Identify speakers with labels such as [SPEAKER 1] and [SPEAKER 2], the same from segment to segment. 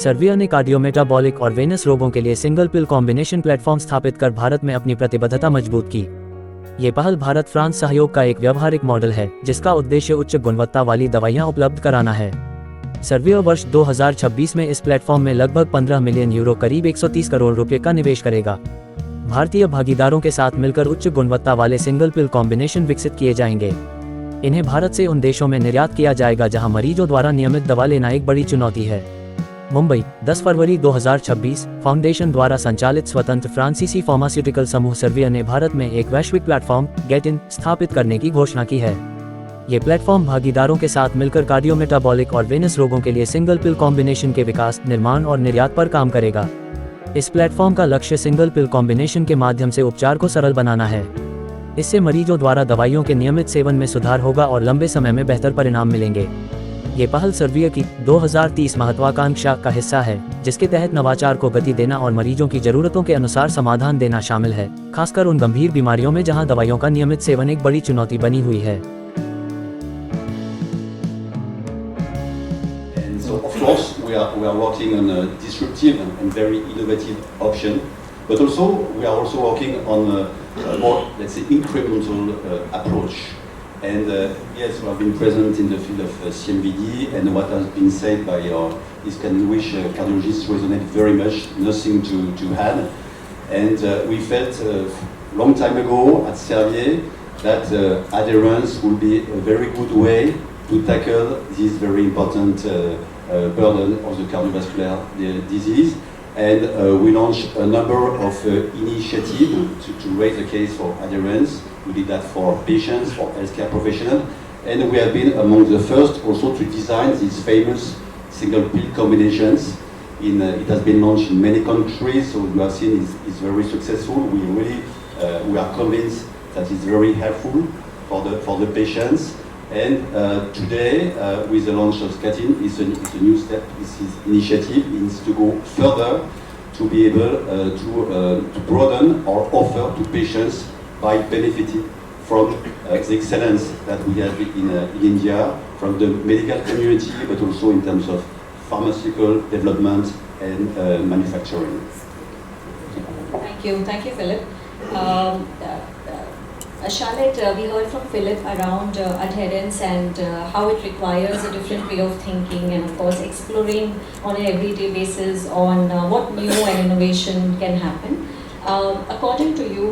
[SPEAKER 1] सर्विया ने कार्डियोमेटाबॉलिक और वेनस रोगों के लिए सिंगल पिल कॉम्बिनेशन प्लेटफॉर्म स्थापित कर भारत में अपनी प्रतिबद्धता मजबूत की। ये पहल भारत फ्रांस सहयोग का एक व्यावहारिक मॉडल है, जिसका उद्देश्य उच्च गुणवत्ता वाली दवाइयां उपलब्ध कराना है। सर्विया वर्ष 2026 में इस प्लेटफॉर्म में लगभग 15 मिलियन यूरो करीब 130 करोड़ रुपए का निवेश करेगा। भारतीय भागीदारों के साथ मिलकर उच्च गुणवत्ता वाले सिंगल पिल कॉम्बिनेशन विकसित किए जाएंगे। इन्हें भारत से उन देशों में निर्यात किया जाएगा जहां मरीजों द्वारा नियमित दवा लेना एक बड़ी चुनौती है। मुंबई, 10 फरवरी 2026। फाउंडेशन द्वारा संचालित स्वतंत्र फ्रांसीसी फार्मास्यूटिकल समूह सर्विया ने भारत में एक वैश्विक प्लेटफॉर्म गेट इन स्थापित करने की घोषणा की है। ये प्लेटफॉर्म भागीदारों के साथ मिलकर कार्डियोमेटाबॉलिक और वेनस रोगों के लिए सिंगल पिल कॉम्बिनेशन के विकास, निर्माण और निर्यात पर काम करेगा। इस प्लेटफॉर्म का लक्ष्य सिंगल पिल कॉम्बिनेशन के माध्यम से उपचार को सरल बनाना है। इससे मरीजों द्वारा दवाइयों के नियमित सेवन में सुधार होगा और लंबे समय में बेहतर परिणाम मिलेंगे। ये पहल सर्विया की 2030 महत्वाकांक्षा का हिस्सा है, जिसके तहत नवाचार को गति देना और मरीजों की जरूरतों के अनुसार समाधान देना शामिल है, खासकर उन गंभीर बीमारियों में जहां दवाइयों का नियमित सेवन एक बड़ी चुनौती बनी हुई है।
[SPEAKER 2] Of course, we are working on a disruptive and very innovative option, but also we are also working on a more, let's say, incremental approach. And yes, we have been present in the field of CMVD, and what has been said by our distinguished cardiologists resonated very much. Nothing to add. And we felt long time ago at Servier that adherence would be a very good way to tackle this very important burden of the cardiovascular disease. And we launched a number of initiatives to raise the case for adherence. We did that for patients, for healthcare professionals, and we have been among the first also to design these famous single pill combinations. It has been launched in many countries, so you have seen it's very successful. We are convinced that it's very helpful for the patients. And today, with the launch of Scatin, it's a new step. This initiative is to go further to be able to broaden our offer to patients by benefiting from the excellence that we have in India, from the medical community, but also in terms of pharmaceutical development and manufacturing.
[SPEAKER 3] Thank you, Philip. Charlotte, we heard from Philip around adherence and how it requires a different way of thinking, and of course exploring on an everyday basis on what new and innovation can happen. According to you,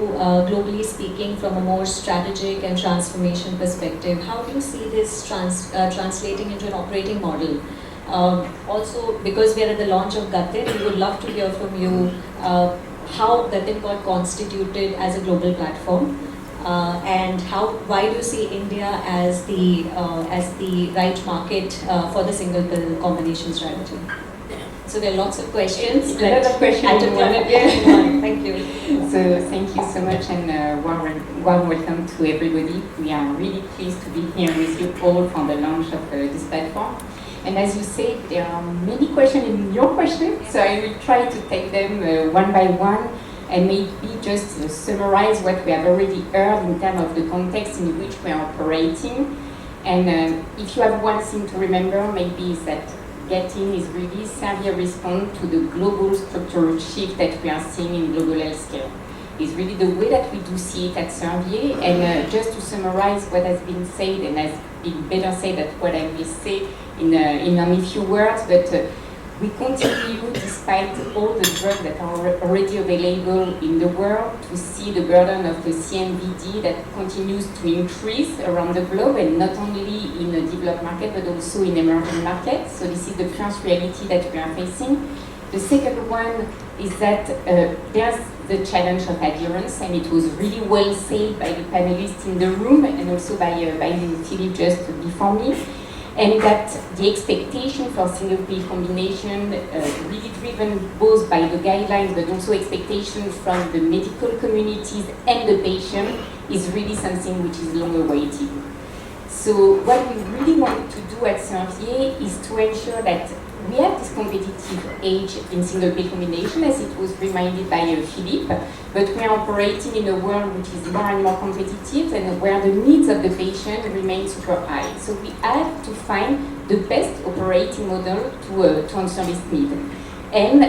[SPEAKER 3] globally speaking, from a more strategic and transformation perspective, how do you see this translating into an operating model? Also, because we are at the launch of Gatin, we would love to hear from you how Gatin got constituted as a global platform, and why do you see India as the right market for the single pill combination strategy? So there are lots of questions.
[SPEAKER 4] A lot of questions.
[SPEAKER 3] Thank you.
[SPEAKER 4] So thank you so much, and warm welcome to everybody. We are really pleased to be here with you all for the launch of this platform. And as you said, there are many questions in your questions, so I will try to take them one by one and maybe just summarize what we have already heard in terms of the context in which we are operating. And if you have one thing to remember, maybe is that Gatin is really Servier response to the global structural shift that we are seeing in global healthcare. It's really the way that we do see it at Servier. And just to summarize what has been said, and has been better said than what I will say in only a few words, but we continue, despite all the drugs that are already available in the world, to see the burden of the CMVD that continues to increase around the globe, and not only in the developed market, but also in emerging markets. So this is the first reality that we are facing. The second one is that there's the challenge of adherence, and it was really well said by the panelists in the room, and also by Philippe just before me. And that the expectation for single pill combination, really driven both by the guidelines but also expectations from the medical communities and the patient, is really something which is long awaited. So what we really want to do at Servier is to ensure that we have this competitive edge in single pill combination, as it was reminded by Philippe, but we are operating in a world which is more and more competitive and where the needs of the patient remain super high. So we have to find the best operating model to answer this need. And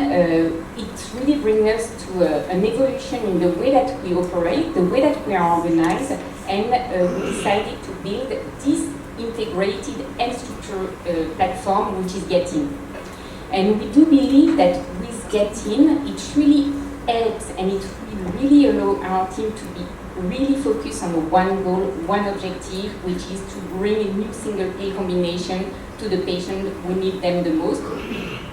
[SPEAKER 4] it really brings us to an evolution in the way that we operate, the way that we are organized, and we decided to build this integrated and structured platform, which is Getin. And we do believe that with Getin, it really helps and it will really allow our team to be really focused on one goal, one objective, which is to bring a new single pill combination to the patient who need them the most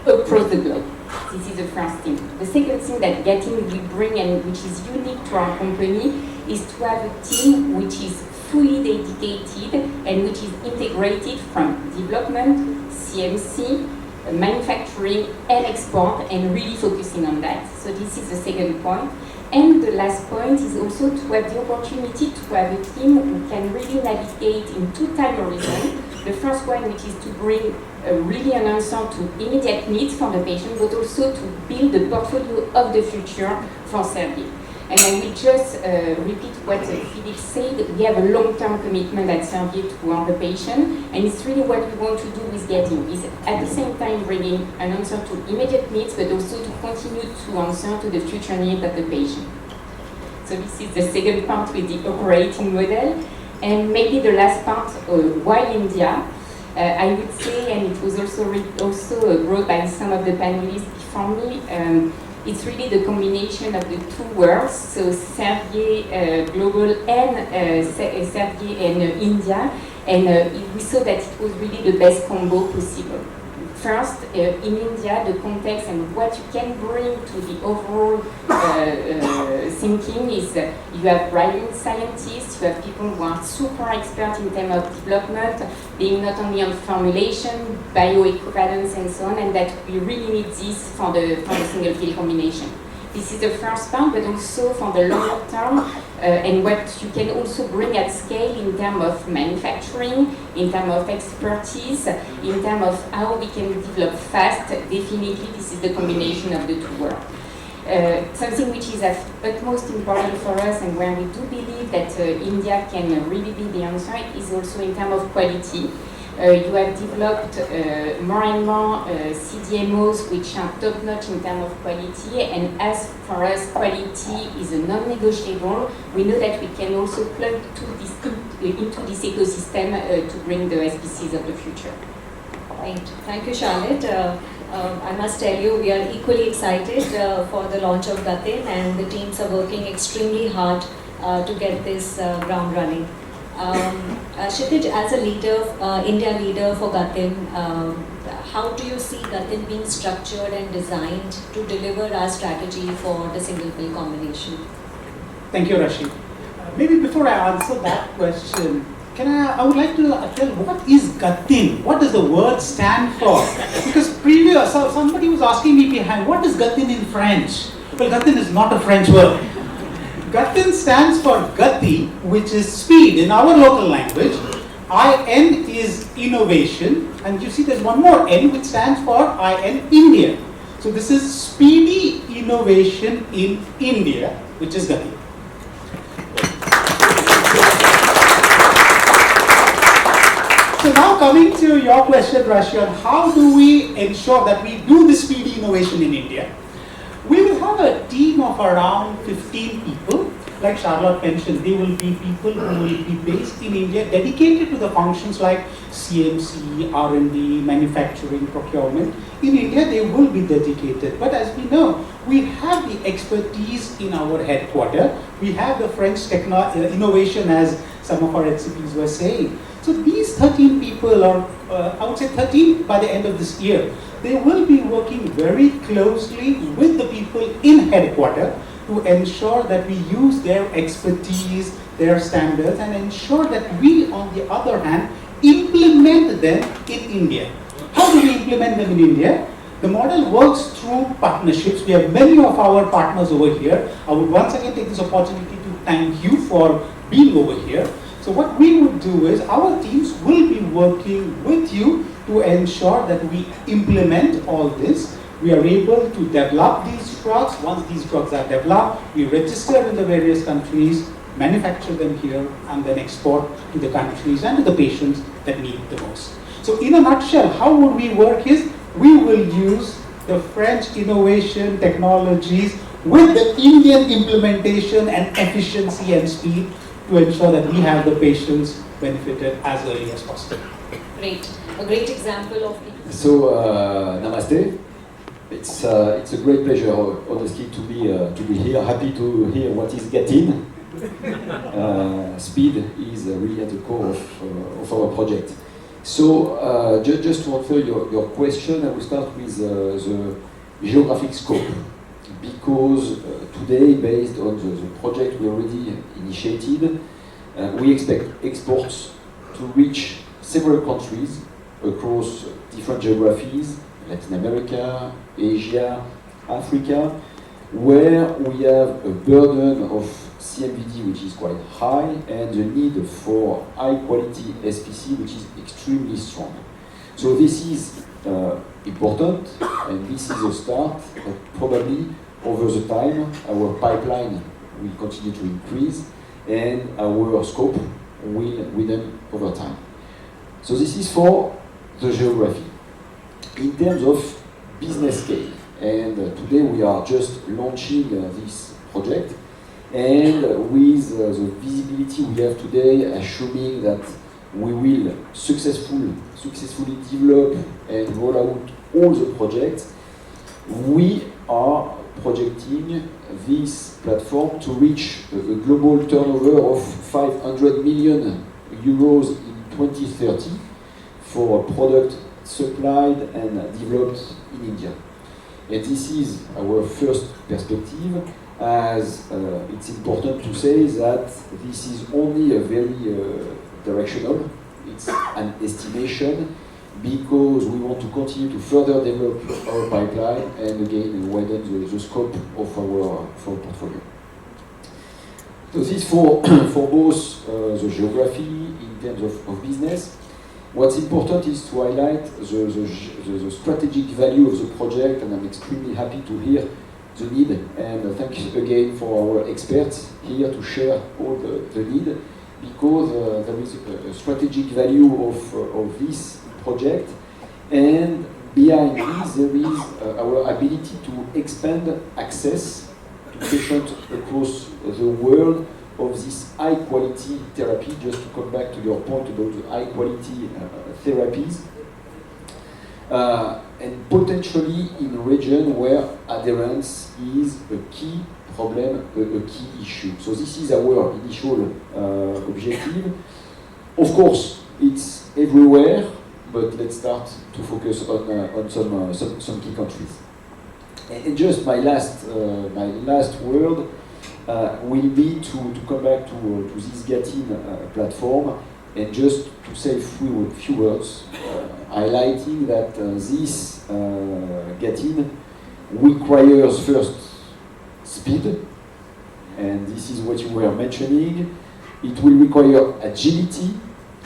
[SPEAKER 4] across the globe. This is the first thing. The second thing that Getin will bring and which is unique to our company is to have a team which is fully dedicated and which is integrated from development, CMC, manufacturing and export, and really focusing on that. So this is the second point. And the last point is also to have the opportunity to have a team who can really navigate in two time horizons. The first one, which is to bring really an answer to immediate needs for the patient, but also to build the portfolio of the future for Servier. And I will just repeat what Philippe said. We have a long-term commitment at Servier toward the patient, and it's really what we want to do with Getin, is at the same time bringing an answer to immediate needs, but also to continue to answer to the future needs of the patient. So this is the second part with the operating model. And maybe the last part, why India? I would say, and it was also brought by some of the panelists before me, it's really the combination of the two worlds, so Servier Global and Servier and India, and we saw that it was really the best combo possible. First, in India, the context and what you can bring to the overall thinking is you have brilliant scientists, you have people who are super expert in terms of development, being not only on formulation, bioequivalence and so on, and that we really need this for the single pill combination. This is the first part, but also for the longer term, and what you can also bring at scale in terms of manufacturing, in terms of expertise, in terms of how we can develop fast. Definitely, this is the combination of the two worlds. Something which is of utmost important for us and where we do believe that India can really be the answer is also in terms of quality. You have developed more and more CDMOs which are top-notch in terms of quality, and as for us, quality is a non-negotiable. We know that we can also plug into this ecosystem to bring the SPCs of the future.
[SPEAKER 3] Right. Thank you, Charlotte. I must tell you, we are equally excited for the launch of Getin, and the teams are working extremely hard to get this ground running. Kshitij, as a leader, India leader for Getin, how do you see Getin being structured and designed to deliver our strategy for the single pill combination?
[SPEAKER 5] Thank you, Rashid. Maybe before I answer that question, I would like to tell what is Getin? What does the word stand for? Because somebody was asking me behind, what is Getin in French? Well, Getin is not a French word. Getin stands for Gati, which is speed in our local language. IN is innovation, and you see there's one more N which stands for IN, India. So this is speedy innovation in India, which is Gati. So now coming to your question, Rashid, how do we ensure that we do this speedy innovation in India? We will have a team of around 15 people. Like Charlotte mentioned, they will be people who will be based in India, dedicated to the functions like CMC, R&D, manufacturing, procurement. In India, they will be dedicated. But as we know, we have the expertise in our headquarters. We have the French innovation, as some of our HCPs were saying. So these 13 people, or I would say 13 by the end of this year, they will be working very closely with the people in headquarters to ensure that we use their expertise, their standards, and ensure that we, on the other hand, implement them in India. How do we implement them in India? The model works through partnerships. We have many of our partners over here. I would once again take this opportunity to thank you for being over here. So what we would do is our teams will be working with you to ensure that we implement all this. We are able to develop these drugs. Once these drugs are developed, we register in the various countries, manufacture them here, and then export to the countries and to the patients that need the most. So in a nutshell, how would we work is, we will use the French innovation technologies with the Indian implementation and efficiency and speed to ensure that we have the patients benefited as early as possible.
[SPEAKER 3] Great. A great example of
[SPEAKER 6] So, namaste. It's a great pleasure, honestly, to be here. Happy to hear what is getting. Speed is really at the core of our project. So, just to answer your question, I will start with the geographic scope. Because today, based on the project we already initiated, we expect exports to reach several countries across different geographies, Latin America, Asia, Africa, where we have a burden of CMVD which is quite high and the need for high quality SPC which is extremely strong. So this is important and this is a start, but probably over the time our pipeline will continue to increase and our scope will widen over time. So this is for the geography. In terms of business scale, and today we are just launching this project, and with the visibility we have today, assuming that we will successfully develop and roll out all the projects, we are projecting this platform to reach a global turnover of 500 million euros in 2030 for a product supplied and developed in India. And this is our first perspective, as it's important to say that this is only a very directional, it's an estimation, because we want to continue to further develop our pipeline and again widen the scope of our portfolio. So this is for both the geography in terms of business. What's important is to highlight the strategic value of the project, and I'm extremely happy to hear the need, and thank you again for our experts here to share all the need, because there is a strategic value of this project, and behind this there is our ability to expand access to patients across the world of this high quality therapy. Just to come back to your point about the high quality therapies, and potentially in a region where adherence is a key problem, a key issue. So this is our initial objective. Of course, it's everywhere, but let's start to focus on some key countries. And just my last word will be to come back to this GATIN platform, and just to say a few words, highlighting that this GATIN requires first speed, and this is what you were mentioning. It will require agility,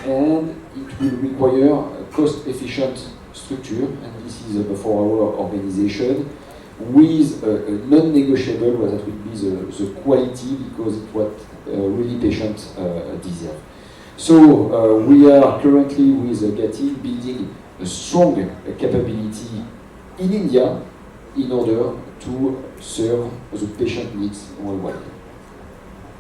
[SPEAKER 6] and it will require a cost-efficient structure, and this is for our organization, with a non-negotiable, that will be the quality, because it's what really patients deserve. So we are currently with GATIN building a strong capability in India in order to serve the patient needs worldwide.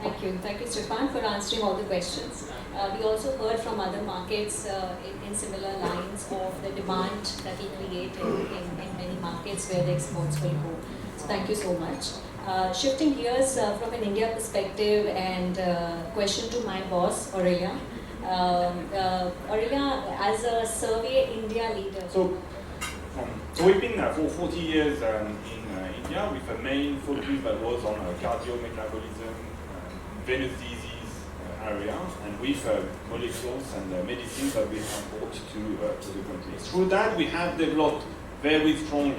[SPEAKER 3] Thank you, Stefan, for answering all the questions. We also heard from other markets in similar lines of the demand that we create in many markets where the exports will go. So thank you so much. Shifting gears from an India perspective, and question to my boss, Aurelia. Aurelia, as a Survey India leader.
[SPEAKER 7] So we've been for 40 years in India with a main focus that was on cardiometabolism, venous disease area, and with molecules and medicines that we have brought to the country. Through that, we have developed very strong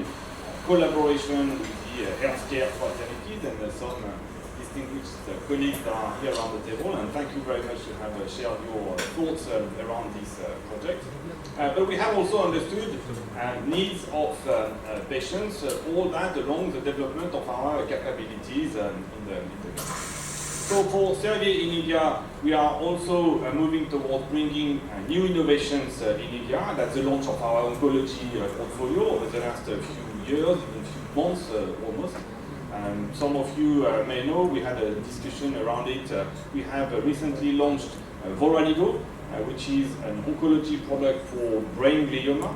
[SPEAKER 7] collaboration with the healthcare fraternities, and some distinguished colleagues that are here around the table, and thank you very much to have shared your thoughts around this project. But we have also understood needs of patients, all that along the development of our capabilities in the country. So for Servier in India, we are also moving towards bringing new innovations in India. That's the launch of our oncology portfolio over the last few years, even few months almost. Some of you may know we had a discussion around it. We have recently launched Voranigo, which is an oncology product for brain glioma,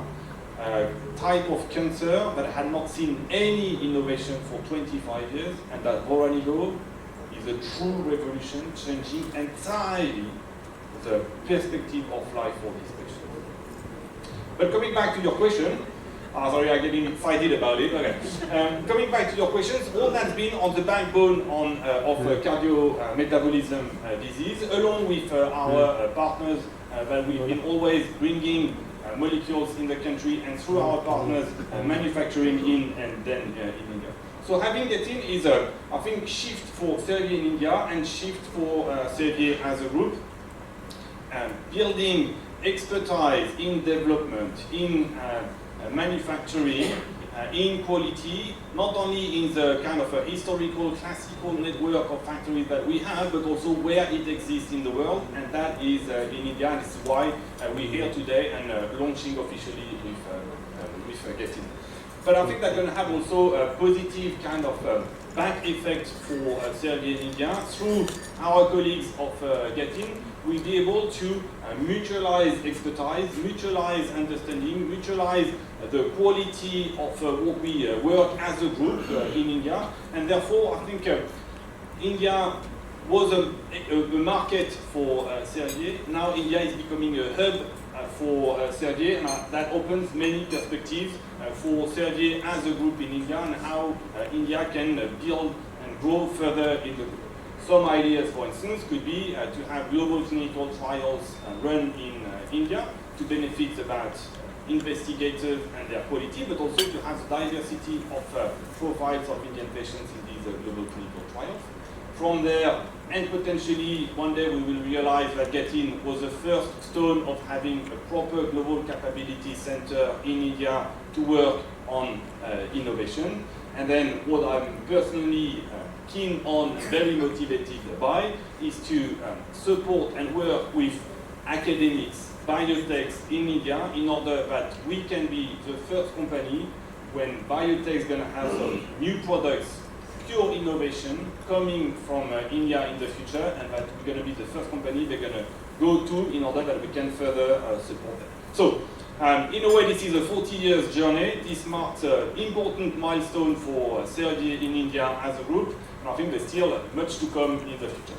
[SPEAKER 7] type of cancer that had not seen any innovation for 25 years, and that Voranigo is a true revolution, changing entirely the perspective of life for these patients. But coming back to your question, sorry, I'm getting excited about it. Okay. Coming back to your questions, all that's been on the backbone of cardio-metabolism disease, along with our partners that we've been always bringing molecules in the country, and through our partners manufacturing in and then in India. So having Getin is a, I think, shift for Servier in India and shift for Servier as a group, building expertise in development, in manufacturing, in quality, not only in the kind of a historical, classical network of factories that we have, but also where it exists in the world, and that is in India. And this is why we're here today and launching officially with Getin. But I think that's going to have also a positive kind of back effect for Servier in India. Through our colleagues of Getin, we'll be able to mutualize expertise, mutualize understanding, mutualize the quality of what we work as a group in India. And therefore, I think India was a market for Servier. Now India is becoming a hub for Servier, and that opens many perspectives for Servier as a group in India, and how India can build and grow further in the group. Some ideas, for instance, could be to have global clinical trials run in India to benefit about investigators and their quality, but also to have diversity of profiles of Indian patients in these global clinical trials. From there, and potentially one day we will realize that Getin was the first stone of having a proper global capability center in India to work on innovation. And then what I'm personally keen on, very motivated by, is to support and work with academics, biotechs in India, in order that we can be the first company when biotech is going to have some new products, pure innovation coming from India in the future, and that we're going to be the first company they're going to go to in order that we can further support them. So, in a way, this is a 40 years journey. This marks an important milestone for Servier in India as a group, and I think there's still much to come in the future.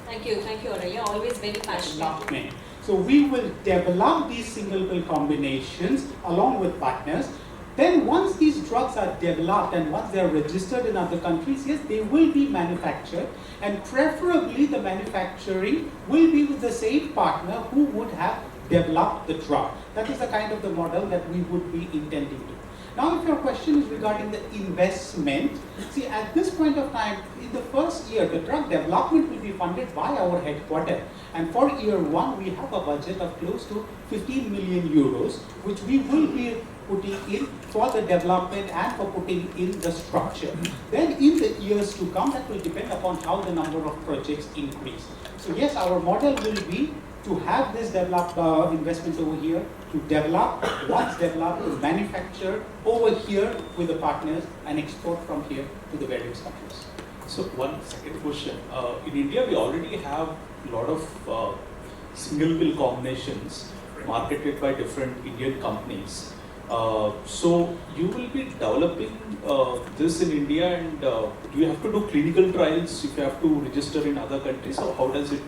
[SPEAKER 3] Thank you, Aurelio. Always very passionate.
[SPEAKER 5] So we will develop these single pill combinations along with partners. Then once these drugs are developed and once they are registered in other countries, yes, they will be manufactured, and preferably the manufacturing will be with the same partner who would have developed the drug. That is the kind of the model that we would be intending to. Now, if your question is regarding the investment, see, at this point of time, in the first year, the drug development will be funded by our headquarters. And for year one, we have a budget of close to 15 million euros, which we will be putting in for the development and for putting in the structure. Then in the years to come, that will depend upon how the number of projects increase. So yes, our model will be to have this developed investment over here, to develop, once developed, to manufacture over here with the partners and export from here to the various countries.
[SPEAKER 8] So one second question. In India, we already have a lot of single pill combinations marketed by different Indian companies. So you will be developing this in India, and do you have to do clinical trials if you have to register in other countries, or how does it?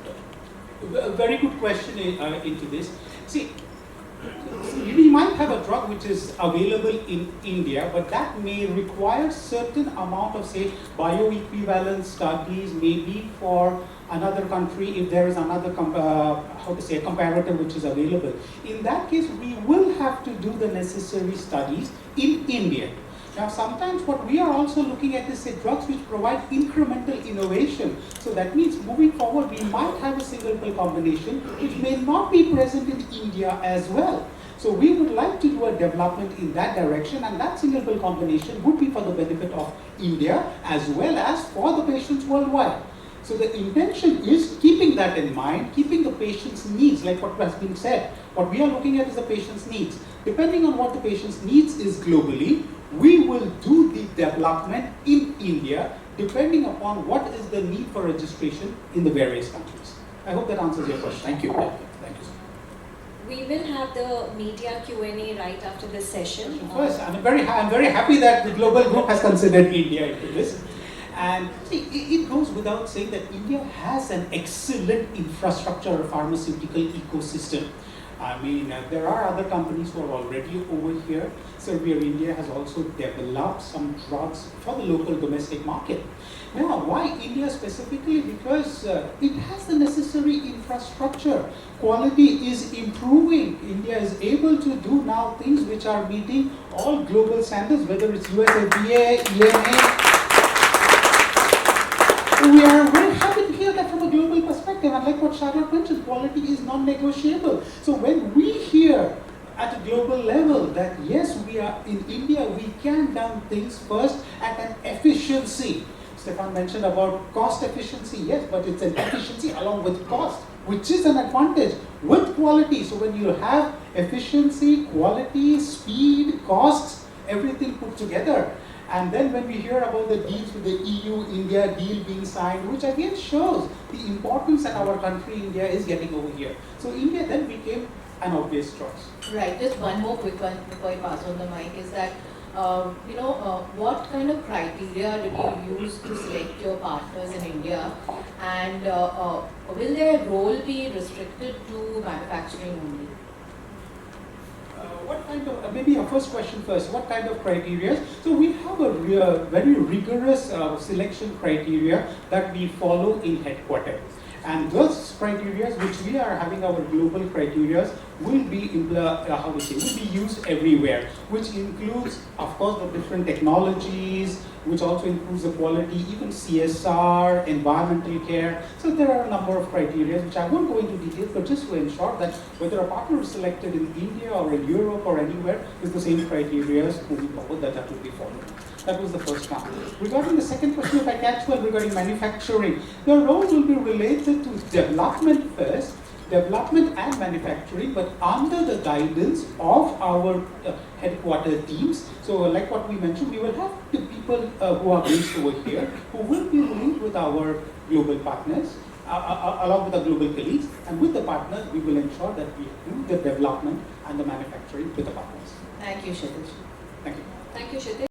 [SPEAKER 5] A very good question into this. See, we might have a drug which is available in India, but that may require certain amount of, say, bioequivalence studies, maybe for another country if there is another comparator which is available. In that case, we will have to do the necessary studies in India. Now, sometimes what we are also looking at is, say, drugs which provide incremental innovation. So that means moving forward, we might have a single pill combination which may not be present in India as well. So we would like to do a development in that direction, and that single pill combination would be for the benefit of India as well as for the patients worldwide. So the intention is keeping that in mind, keeping the patient's needs, like what has been said. What we are looking at is the patient's needs. Depending on what the patient's needs is globally, we will do the development in India, depending upon what is the need for registration in the various countries. I hope that answers your question.
[SPEAKER 8] Thank you.
[SPEAKER 5] Thank you.
[SPEAKER 3] We will have the media Q&A right after this session.
[SPEAKER 5] First, I'm very happy that the global group has considered India into this. And see, it goes without saying that India has an excellent infrastructure pharmaceutical ecosystem. I mean, there are other companies who are already over here. Servier India has also developed some drugs for the local domestic market. Now, why India specifically? Because it has the necessary infrastructure. Quality is improving. India is able to do now things which are meeting all global standards, whether it's USFDA, EMA. We are very happy to hear that from a global perspective, and like what Charlotte mentioned, quality is non-negotiable. So when we hear at a global level that yes, we are in India, we can do things first at an efficiency. Stefan mentioned about cost efficiency, yes, but it's an efficiency along with cost, which is an advantage with quality. So when you have efficiency, quality, speed, costs, everything put together. And then when we hear about the deals with the EU-India deal being signed, which again shows the importance that our country, India, is getting over here. So India then became an obvious choice.
[SPEAKER 9] Right, just one more quick one before I pass on the mic is that, what kind of criteria did you use to select your partners in India? And will their role be restricted to manufacturing only?
[SPEAKER 5] What kind of, maybe our first question first, what kind of criteria? So we have a very rigorous selection criteria that we follow in headquarters. And those criteria, which we are having our global criteria, will be will be used everywhere, which includes, of course, the different technologies, which also includes the quality, even CSR, environmental care. So there are a number of criteria, which I won't go into details, but just to ensure that whether a partner is selected in India or in Europe or anywhere, is the same criteria moving forward that will be followed. That was the first one. Regarding the second question, if I catch well, regarding manufacturing, the role will be related to development first, development and manufacturing, but under the guidance of our headquarter teams. So like what we mentioned, we will have the people who are based over here, who will be linked with our global partners, along with our global colleagues, and with the partners, we will ensure that we do the development and the manufacturing with the partners.
[SPEAKER 9] Thank you, Kshitij.
[SPEAKER 5] Thank you.
[SPEAKER 3] Thank you, Kshitij.